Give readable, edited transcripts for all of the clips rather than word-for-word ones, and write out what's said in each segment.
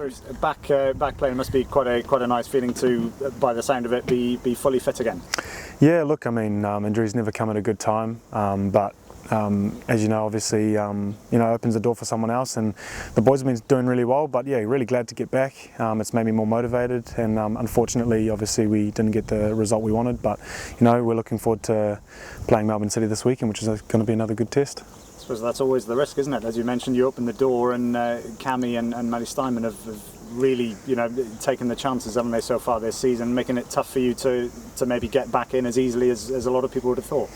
Bruce, back playing must be quite a nice feeling to, by the sound of it, be fully fit again. Yeah, look, I mean, injuries never come at a good time, but as you know, obviously, opens the door for someone else, and the boys have been doing really well. But yeah, really glad to get back. It's made me more motivated, and unfortunately, obviously, we didn't get the result we wanted. But we're looking forward to playing Melbourne City this weekend, which is going to be another good test. I suppose that's always the risk, isn't it? As you mentioned, you opened the door, and Cammy and Maddie Steinman have really, taken the chances, haven't they, so far this season, making it tough for you to maybe get back in as easily as a lot of people would have thought.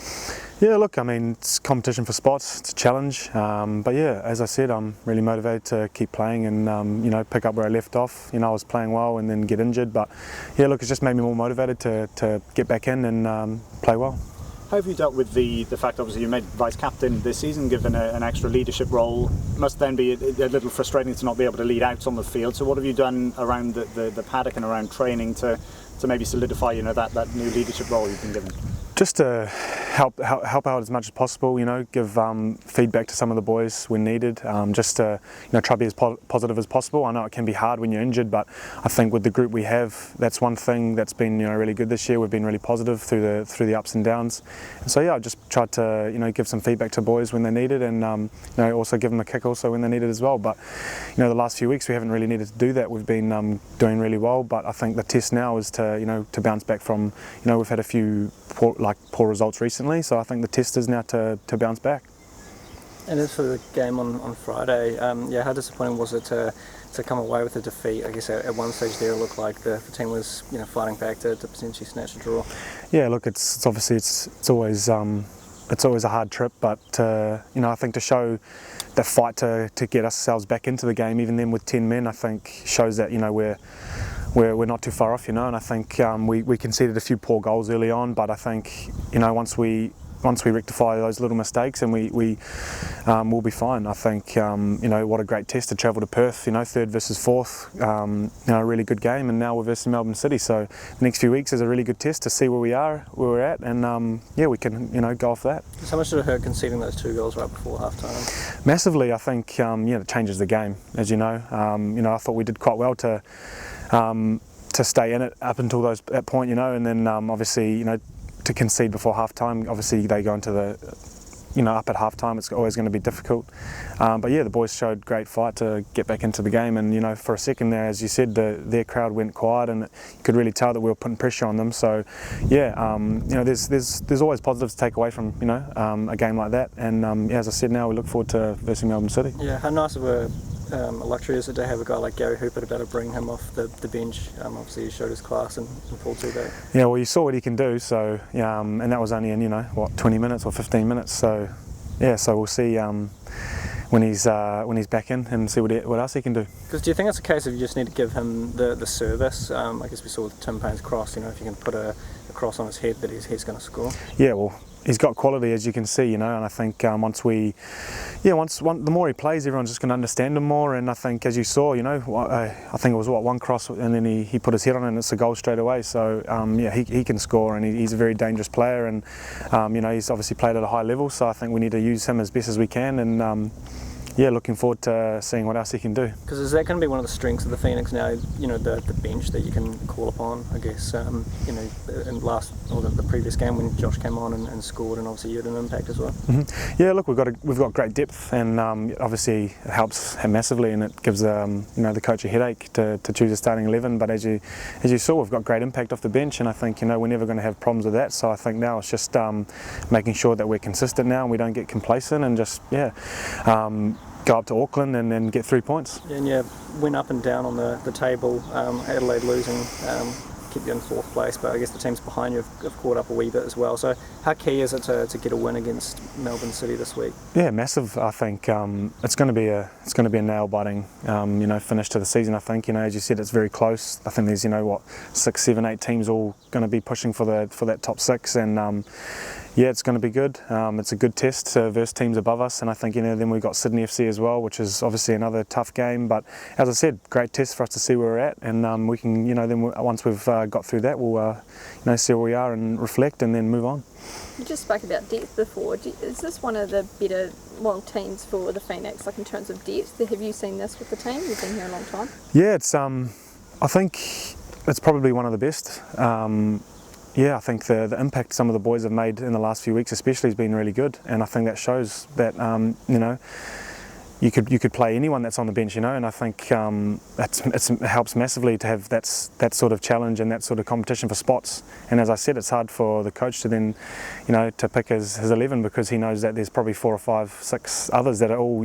Yeah, look, I mean, it's competition for spots, it's a challenge, but yeah, as I said, I'm really motivated to keep playing and pick up where I left off. I was playing well and then get injured, but yeah, look, it's just made me more motivated to get back in and play well. How have you dealt with the fact, obviously, you made vice captain this season, given an extra leadership role? It must then be a little frustrating to not be able to lead out on the field. So what have you done around the paddock and around training to maybe solidify that new leadership role you've been given? Just to help out as much as possible, give feedback to some of the boys when needed, just to try to be as positive as possible. I know it can be hard when you're injured, but I think with the group we have, that's one thing that's been really good this year. We've been really positive through the ups and downs, and so yeah, I just tried to give some feedback to boys when they needed, and also give them a kick also when they needed as well. But the last few weeks we haven't really needed to do that. We've been doing really well, but I think the test now is to bounce back from we've had a few poor results recently, so I think the test is now to bounce back. And as for the game on Friday, how disappointing was it to come away with a defeat? I guess at one stage there it looked like the team was fighting back to potentially snatch a draw. Yeah, look, it's obviously it's always a hard trip, but I think to show the fight to get ourselves back into the game, even then with 10 men, I think shows that we're not too far off, and I think we conceded a few poor goals early on, but I think once we rectify those little mistakes, and we'll be fine. I think what a great test to travel to Perth, third versus fourth, a really good game, and now we're versus Melbourne City. So the next few weeks is a really good test to see where we're at, and we can go off that. So how much did it hurt conceding those 2 goals right before half time? Massively. I think it changes the game, as you know. I thought we did quite well to stay in it up until that point, and then obviously to concede before half time. Obviously they go into the up at half time, it's always going to be difficult, but yeah, the boys showed great fight to get back into the game, and for a second there, as you said, their crowd went quiet, and you could really tell that we were putting pressure on them. So yeah, there's always positives to take away from a game like that, and as I said, now we look forward to versus Melbourne City. Yeah, how nice of a luxury is it to have a guy like Gary Hooper to be able to bring him off the bench? Obviously he showed his class in full 2 days. Yeah, well, you saw what he can do, so and that was only in 20 minutes or 15 minutes, so yeah, so we'll see when he's back in and see what else he can do. Because do you think it's a case of you just need to give him the service? I guess we saw with Tim Payne's cross, if you can put a cross on his head, that he's going to score. Yeah, well, he's got quality, as you can see, and I think the more he plays, everyone's just going to understand him more. And I think, as you saw, I think it was one cross, and then he put his head on it, and it's a goal straight away. So he can score, and he's a very dangerous player, and he's obviously played at a high level. So I think we need to use him as best as we can, and looking forward to seeing what else he can do. Because is that going to be one of the strengths of the Phoenix now? The bench that you can call upon. I guess in the previous game when Josh came on and scored, and obviously you had an impact as well. Mm-hmm. Yeah, look, we've got great depth, and obviously it helps him massively, and it gives the coach a headache to choose a starting 11. But as you saw, we've got great impact off the bench, and I think we're never going to have problems with that. So I think now it's just making sure that we're consistent now and we don't get complacent, and just go up to Auckland and then get 3 points. Yeah, and you went up and down on the table. Adelaide losing kept you in 4th place, but I guess the teams behind you have caught up a wee bit as well. So how key is it to get a win against Melbourne City this week? Yeah, massive. I think it's going to be a nail biting finish to the season. I think as you said, it's very close. I think there's 6, 7, 8 teams all going to be pushing for that top 6, and Yeah, it's going to be good. It's a good test versus teams above us, and I think then we've got Sydney FC as well, which is obviously another tough game. But as I said, great test for us to see where we're at, and we can then once we've got through that, we'll see where we are and reflect, and then move on. You just spoke about depth before. Is this one of the better teams for the Phoenix, like in terms of depth? Have you seen this with the team? You've been here a long time. Yeah, it's I think it's probably one of the best. Yeah, I think the impact some of the boys have made in the last few weeks especially has been really good, and I think that shows that you could play anyone that's on the bench, and I think it helps massively to have that sort of challenge and that sort of competition for spots. And as I said, it's hard for the coach to then, to pick his 11, because he knows that there's probably 4 or 5, 6 others that are all,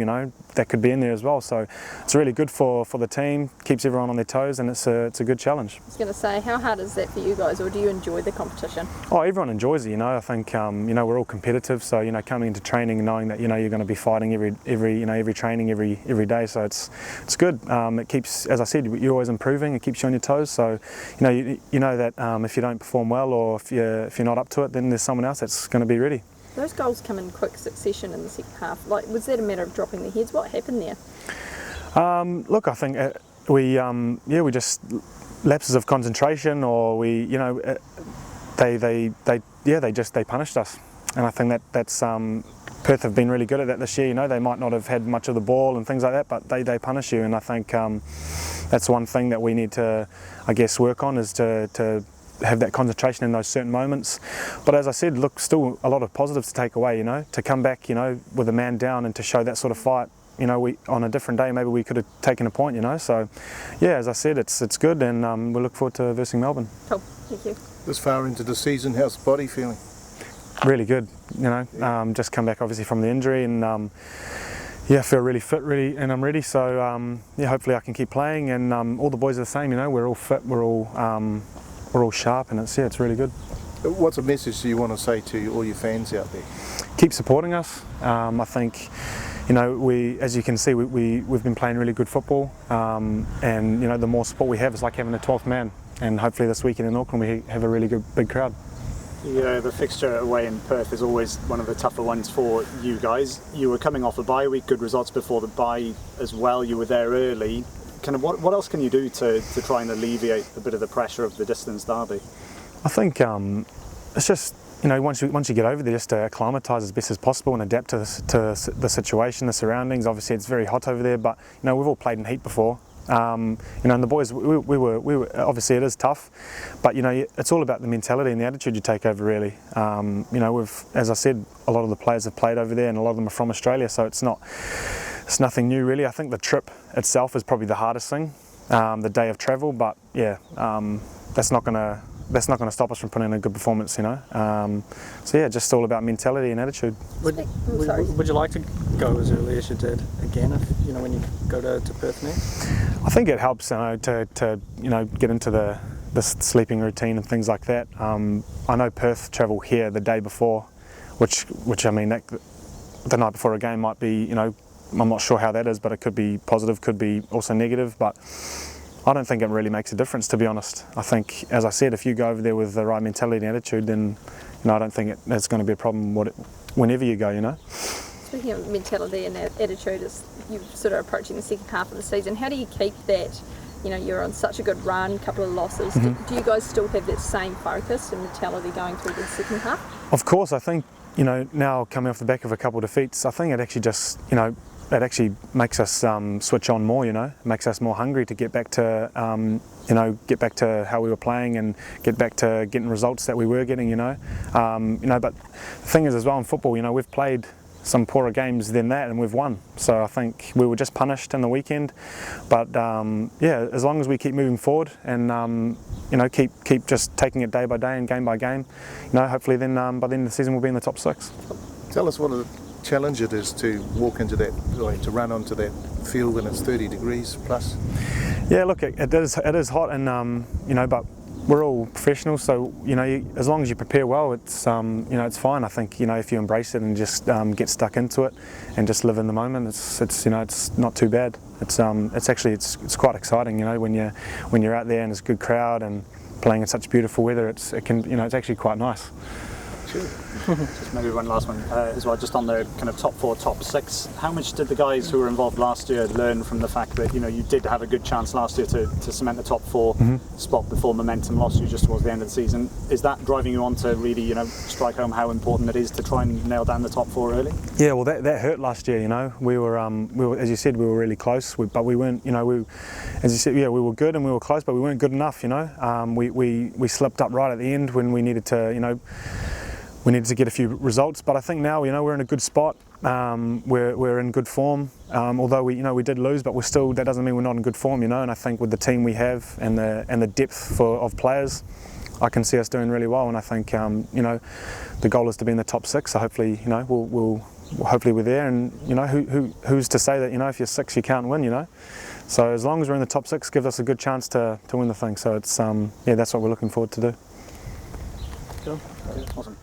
that could be in there as well. So it's really good for the team, keeps everyone on their toes, and it's a good challenge. I was going to say, how hard is that for you guys, or do you enjoy the competition? Oh, everyone enjoys it. I think we're all competitive, so coming into training and knowing that you're going to be fighting every training every day, so it's good. It keeps, as I said, you're always improving. It keeps you on your toes. So you know that if you don't perform well, or if you're not up to it, then there's someone else that's going to be ready. Those goals come in quick succession in the second half. Was that a matter of dropping the heads? What happened there? Look, I think we just lapses of concentration, or they punished us, and I think that's Perth have been really good at that this year. They might not have had much of the ball and things like that, but they punish you, and I think that's one thing that we need to, I guess, work on, is to have that concentration in those certain moments. But as I said, look, still a lot of positives to take away, to come back, with a man down and to show that sort of fight. We on a different day maybe we could have taken a point, So yeah, as I said, it's good, and we look forward to versing Melbourne. Cool, thank you. This far into the season, how's the body feeling? Really good, just come back obviously from the injury, and I feel really fit, and I'm ready. So hopefully I can keep playing, and all the boys are the same. We're all fit, we're all sharp, and it's really good. What's a message do you want to say to all your fans out there? Keep supporting us. I think as you can see, we've been playing really good football, and the more support we have, it's like having a 12th man. And hopefully this weekend in Auckland we have a really good big crowd. Yeah, the fixture away in Perth is always one of the tougher ones for you guys. You were coming off a bye week, good results before the bye as well. You were there early. Kind of what else can you do to try and alleviate a bit of the pressure of the distance derby? I think it's just once you get over there, just to acclimatise as best as possible and adapt to the situation, the surroundings. Obviously it's very hot over there, but we've all played in heat before. And the boys, we were obviously it is tough, but it's all about the mentality and the attitude you take over, really. As I said, a lot of the players have played over there, and a lot of them are from Australia, so it's nothing new really. I think the trip itself is probably the hardest thing, the day of travel, but yeah, that's not going to stop us from putting in a good performance, So yeah, just all about mentality and attitude. Would you like to go as early as you did again, if when you go to Perth next? I think it helps, to get into the sleeping routine and things like that. I know Perth travel here the day before, which I mean, the night before a game might be, I'm not sure how that is, but it could be positive, could be also negative, but I don't think it really makes a difference, to be honest. I think, as I said, if you go over there with the right mentality and attitude, then I don't think it's going to be a problem whenever you go, Speaking of mentality and attitude, you're sort of approaching the second half of the season. How do you keep that? You're on such a good run, couple of losses. Mm-hmm. Do you guys still have that same focus and mentality going through the second half? Of course, I think, now coming off the back of a couple of defeats, I think it actually just, it actually makes us switch on more, makes us more hungry to get back to, get back to how we were playing and get back to getting results that we were getting, But the thing is as well in football, we've played some poorer games than that and we've won. So I think we were just punished in the weekend. But yeah, as long as we keep moving forward and keep just taking it day by day and game by game, hopefully then by the end of the season we'll be in the top 6. Tell us what a challenge it is to walk into that, to run onto that field when it's 30 degrees plus. Yeah, look, it is hot, and but we're all professionals, so as long as you prepare well, it's it's fine. I think if you embrace it and just get stuck into it and just live in the moment, it's not too bad. It's quite exciting, when you're out there and it's a good crowd and playing in such beautiful weather. It's actually quite nice. Just maybe one last one as well, just on the kind of top 4, top 6. How much did the guys who were involved last year learn from the fact that you did have a good chance last year to cement the top 4 spot before momentum lost you just towards the end of the season? Is that driving you on to really strike home how important it is to try and nail down the top 4 early? Yeah, well that hurt last year. We were as you said, we were really close, but we weren't. As you said, yeah, we were good and we were close, but we weren't good enough. We slipped up right at the end when we needed to. We needed to get a few results, but I think now we're in a good spot. We're in good form. Although we did lose, but that doesn't mean we're not in good form. And I think with the team we have and the depth of players, I can see us doing really well. And I think the goal is to be in the top 6. So hopefully hopefully we're there. And who's to say that if you're 6 you can't win. So as long as we're in the top 6, gives us a good chance to win the thing. So it's that's what we're looking forward to do. Cool. Awesome.